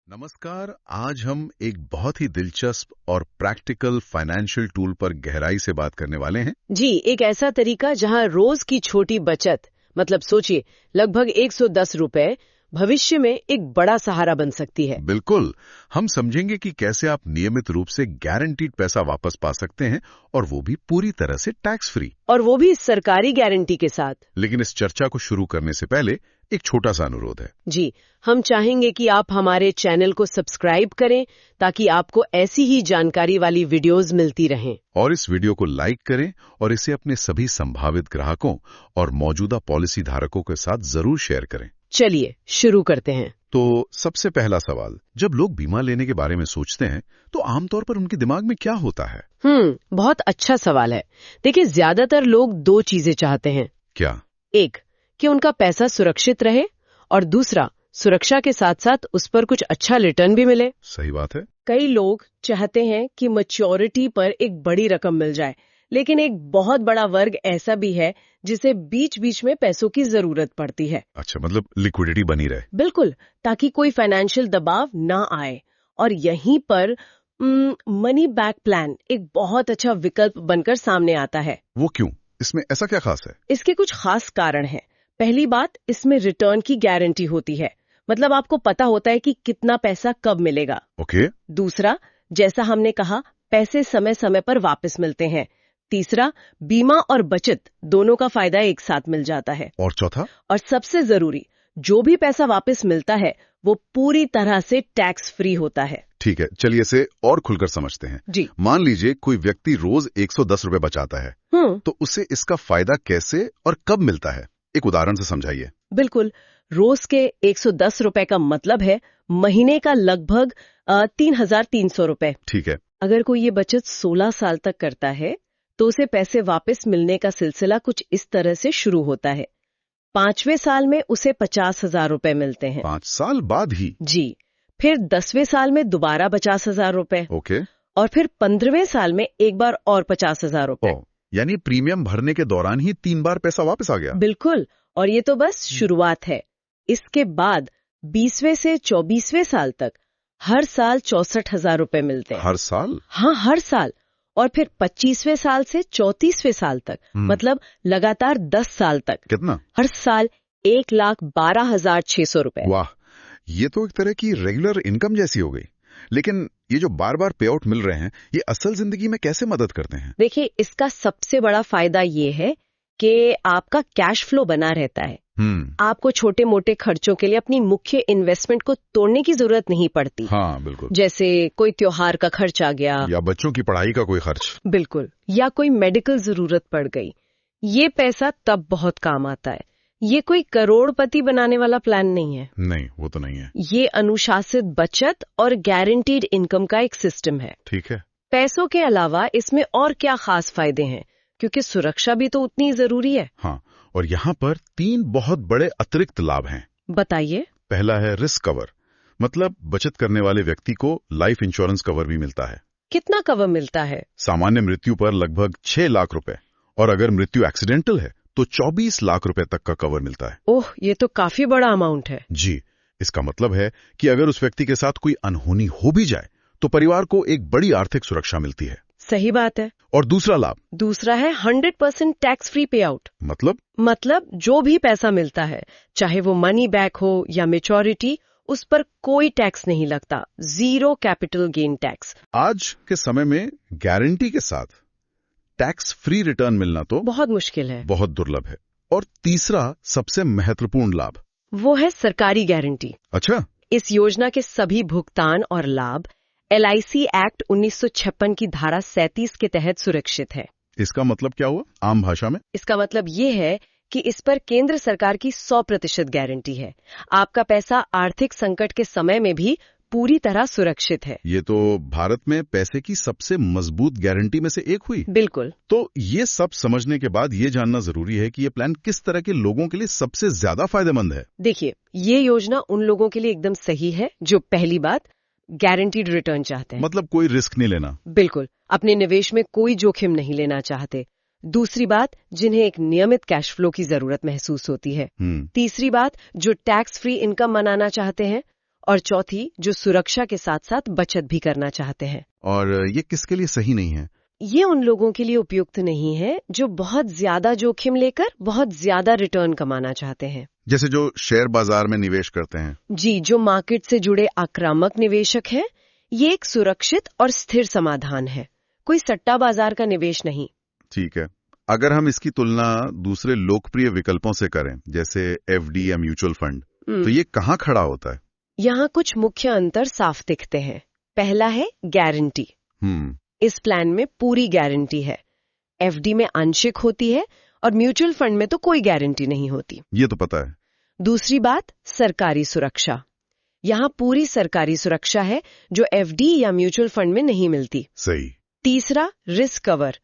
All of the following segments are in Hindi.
नमस्कार। आज हम एक बहुत ही दिलचस्प और प्रैक्टिकल फाइनेंशियल टूल पर गहराई से बात करने वाले हैं। जी, एक ऐसा तरीका जहां रोज की छोटी बचत, मतलब सोचिए लगभग 110 रुपए, भविष्य में एक बड़ा सहारा बन सकती है। बिल्कुल, हम समझेंगे कि कैसे आप नियमित रूप से गारंटीड पैसा वापस पा सकते हैं और वो भी पूरी तरह से टैक्स फ्री। और वो भी सरकारी गारंटी के साथ। लेकिन इस चर्चा को शुरू करने से पहले एक छोटा सा अनुरोध है। जी, हम चाहेंगे कि आप हमारे चैनल को सब्सक्राइब करें ताकि आपको ऐसी ही जानकारी वाली वीडियोस मिलती रहें। और इस वीडियो को लाइक करें और इसे अपने सभी संभावित ग्राहकों और मौजूदा पॉलिसी धारकों के साथ जरूर शेयर करें। चलिए शुरू करते हैं। तो सबसे पहला सवाल, जब लोग बीमा लेने के बारे में सोचते हैं तो आमतौर पर उनके दिमाग में क्या होता है? बहुत अच्छा सवाल है। देखिए, ज्यादातर लोग दो चीजें चाहते हैं। क्या? एक, कि उनका पैसा सुरक्षित रहे, और दूसरा, सुरक्षा के साथ साथ उस पर कुछ अच्छा रिटर्न भी मिले। सही बात है। कई लोग चाहते हैं कि मैच्योरिटी पर एक बड़ी रकम मिल जाए, लेकिन एक बहुत बड़ा वर्ग ऐसा भी है जिसे बीच बीच में पैसों की जरूरत पड़ती है। अच्छा, मतलब लिक्विडिटी बनी रहे। बिल्कुल, ताकि कोई फाइनेंशियल दबाव ना आए। और यहीं पर मनी बैक प्लान एक बहुत अच्छा विकल्प बनकर सामने आता है। वो क्यों? इसमें ऐसा क्या खास है? इसके कुछ खास कारण हैं। पहली बात, इसमें रिटर्न की गारंटी होती है, मतलब आपको पता होता है कि कितना पैसा कब मिलेगा। ओके। दूसरा, जैसा हमने कहा, पैसे समय समय पर वापस मिलते हैं। तीसरा, बीमा और बचत दोनों का फायदा एक साथ मिल जाता है। और चौथा? और सबसे जरूरी, जो भी पैसा वापस मिलता है वो पूरी तरह से टैक्स फ्री होता है। ठीक है, चलिए इसे और खुलकर समझते हैं। जी। मान लीजिए कोई व्यक्ति रोज 110 रुपए बचाता है, तो उसे इसका फायदा कैसे और कब मिलता है? एक उदाहरण से समझाइए। बिल्कुल, रोज के 110 रुपए का मतलब है महीने का लगभग 3,300 रुपए। ठीक है। अगर कोई ये बचत 16 साल तक करता है तो उसे पैसे वापस मिलने का सिलसिला कुछ इस तरह से शुरू होता है। 5वें साल में उसे 50,000 रुपए मिलते हैं। 5 साल बाद ही? जी। फिर 10वें साल में दोबारा 50,000 रुपए। ओके। और फिर 15वें साल में एक बार और 50,000 रुपए। यानी प्रीमियम भरने के दौरान ही 3 बार पैसा वापस आ गया? बिल्कुल, और ये तो बस शुरुआत है। इसके बाद 20वें से 24वें साल तक हर साल 64,000 रुपए मिलते हैं। हर साल? हाँ, हर साल। और फिर 25वें साल से 34वें साल तक, मतलब लगातार 10 साल तक। कितना? हर साल 1,12,600 रुपए। वाह, ये तो एक तरह की रेगुलर इनकम जैसी हो गई। लेकिन ये जो बार बार पे आउट मिल रहे हैं, ये असल जिंदगी में कैसे मदद करते हैं? देखिए, इसका सबसे बड़ा फायदा ये है कि आपका कैश फ्लो बना रहता है। आपको छोटे मोटे खर्चों के लिए अपनी मुख्य इन्वेस्टमेंट को तोड़ने की जरूरत नहीं पड़ती। हाँ, बिल्कुल। जैसे कोई त्योहार का खर्च आ गया, या बच्चों की पढ़ाई का कोई खर्च। बिल्कुल, या कोई मेडिकल जरूरत पड़ गई। ये पैसा तब बहुत काम आता है। ये कोई करोड़पति बनाने वाला प्लान नहीं है। नहीं, वो तो नहीं है। ये अनुशासित बचत और गारंटीड इनकम का एक सिस्टम है। ठीक है। पैसों के अलावा इसमें और क्या खास फायदे हैं, क्योंकि सुरक्षा भी तो उतनी जरूरी है। हाँ, और यहाँ पर 3 बहुत बड़े अतिरिक्त लाभ हैं। बताइए। पहला है रिस्क कवर, मतलब बचत करने वाले व्यक्ति को लाइफ इंश्योरेंस कवर भी मिलता है। कितना कवर मिलता है? सामान्य मृत्यु पर लगभग 6 लाख रुपए, और अगर मृत्यु एक्सीडेंटल है तो 24 लाख रुपए तक का कवर मिलता है। ओह, ये तो काफी बड़ा अमाउंट है। जी, इसका मतलब है कि अगर उस व्यक्ति के साथ कोई अनहोनी हो भी जाए तो परिवार को एक बड़ी आर्थिक सुरक्षा मिलती है। सही बात है। और दूसरा लाभ? दूसरा है 100% टैक्स फ्री पे आउट। मतलब जो भी पैसा मिलता है, चाहे वो मनी बैक हो या मैच्योरिटी, उस पर कोई टैक्स नहीं लगता। 0 कैपिटल गेन टैक्स। आज के समय में गारंटी के साथ टैक्स फ्री रिटर्न मिलना तो बहुत मुश्किल है, बहुत दुर्लभ है। और तीसरा सबसे महत्वपूर्ण लाभ, वो है सरकारी गारंटी। अच्छा। इस योजना के सभी भुगतान और लाभ LIC एक्ट 1956 की धारा 37 के तहत सुरक्षित है। इसका मतलब क्या हुआ आम भाषा में? इसका मतलब ये है कि इस पर केंद्र सरकार की 100% गारंटी है। आपका पैसा आर्थिक संकट के समय में भी पूरी तरह सुरक्षित है। ये तो भारत में पैसे की सबसे मजबूत गारंटी में से एक हुई। बिल्कुल। तो ये सब समझने के बाद ये जानना जरूरी है कि ये प्लान किस तरह के लोगों के लिए सबसे ज्यादा फायदेमंद है। देखिए, ये योजना उन लोगों के लिए एकदम सही है जो पहली बात गारंटीड रिटर्न चाहते हैं, मतलब कोई रिस्क नहीं लेना। बिल्कुल, अपने निवेश में कोई जोखिम नहीं लेना चाहते। दूसरी बात, जिन्हें एक नियमित कैश फ्लो की जरूरत महसूस होती है। तीसरी बात, जो टैक्स फ्री इनकम मनाना चाहते हैं। और चौथी जो सुरक्षा के साथ साथ बचत भी करना चाहते हैं। और ये किसके लिए सही नहीं है? ये उन लोगों के लिए उपयुक्त नहीं है जो बहुत ज्यादा जोखिम लेकर बहुत ज्यादा रिटर्न कमाना चाहते हैं। जैसे जो शेयर बाजार में निवेश करते हैं। जी, जो मार्केट से जुड़े आक्रामक निवेशक हैं। ये एक सुरक्षित और स्थिर समाधान है, कोई सट्टा बाजार का निवेश नहीं। ठीक है, अगर हम इसकी तुलना दूसरे लोकप्रिय विकल्पों से करें, जैसे एफडी या म्यूचुअल फंड, तो ये कहाँ खड़ा होता है? यहाँ कुछ मुख्य अंतर साफ दिखते हैं। पहला है गारंटी। इस प्लान में पूरी गारंटी है। एफडी में आंशिक होती है और म्यूचुअल फंड में तो कोई गारंटी नहीं होती। ये तो पता है। दूसरी बात, सरकारी सुरक्षा। यहाँ पूरी सरकारी सुरक्षा है जो एफडी या म्यूचुअल फंड में नहीं मिलती। सही। तीसरा, रिस्क कवर।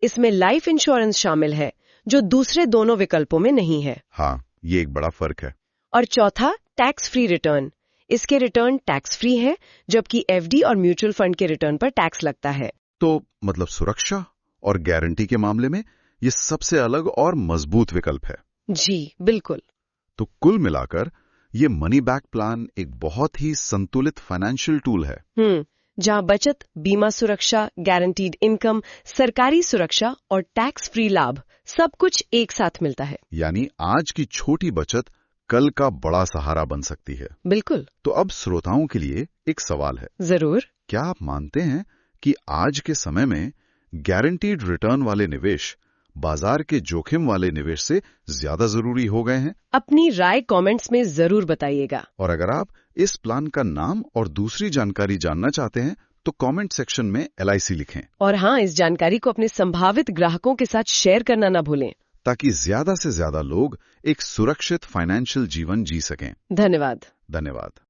इसमें लाइफ इंश्योरेंस शामिल है जो दूसरे दोनों विकल्पों में नहीं है। हाँ, ये एक बड़ा फर्क है। और चौथा, टैक्स फ्री रिटर्न। इसके रिटर्न टैक्स फ्री है, जबकि एफडी और म्यूचुअल फंड के रिटर्न पर टैक्स लगता है। तो मतलब सुरक्षा और गारंटी के मामले में ये सबसे अलग और मजबूत विकल्प है। जी बिल्कुल। तो कुल मिलाकर ये मनी बैक प्लान एक बहुत ही संतुलित फाइनेंशियल टूल है। जहां बचत, बीमा सुरक्षा, गारंटीड इनकम, सरकारी सुरक्षा और टैक्स फ्री लाभ सब कुछ एक साथ मिलता है। यानी आज की छोटी बचत कल का बड़ा सहारा बन सकती है। बिल्कुल। तो अब श्रोताओं के लिए एक सवाल है। जरूर। क्या आप मानते हैं कि आज के समय में गारंटीड रिटर्न वाले निवेश बाजार के जोखिम वाले निवेश से ज्यादा जरूरी हो गए हैं? अपनी राय कमेंट्स में जरूर बताइएगा। और अगर आप इस प्लान का नाम और दूसरी जानकारी जानना चाहते हैं तो कमेंट सेक्शन में LIC लिखें। और हाँ, इस जानकारी को अपने संभावित ग्राहकों के साथ शेयर करना ना भूलें, ताकि ज्यादा से ज्यादा लोग एक सुरक्षित फाइनेंशियल जीवन जी सकें। धन्यवाद। धन्यवाद।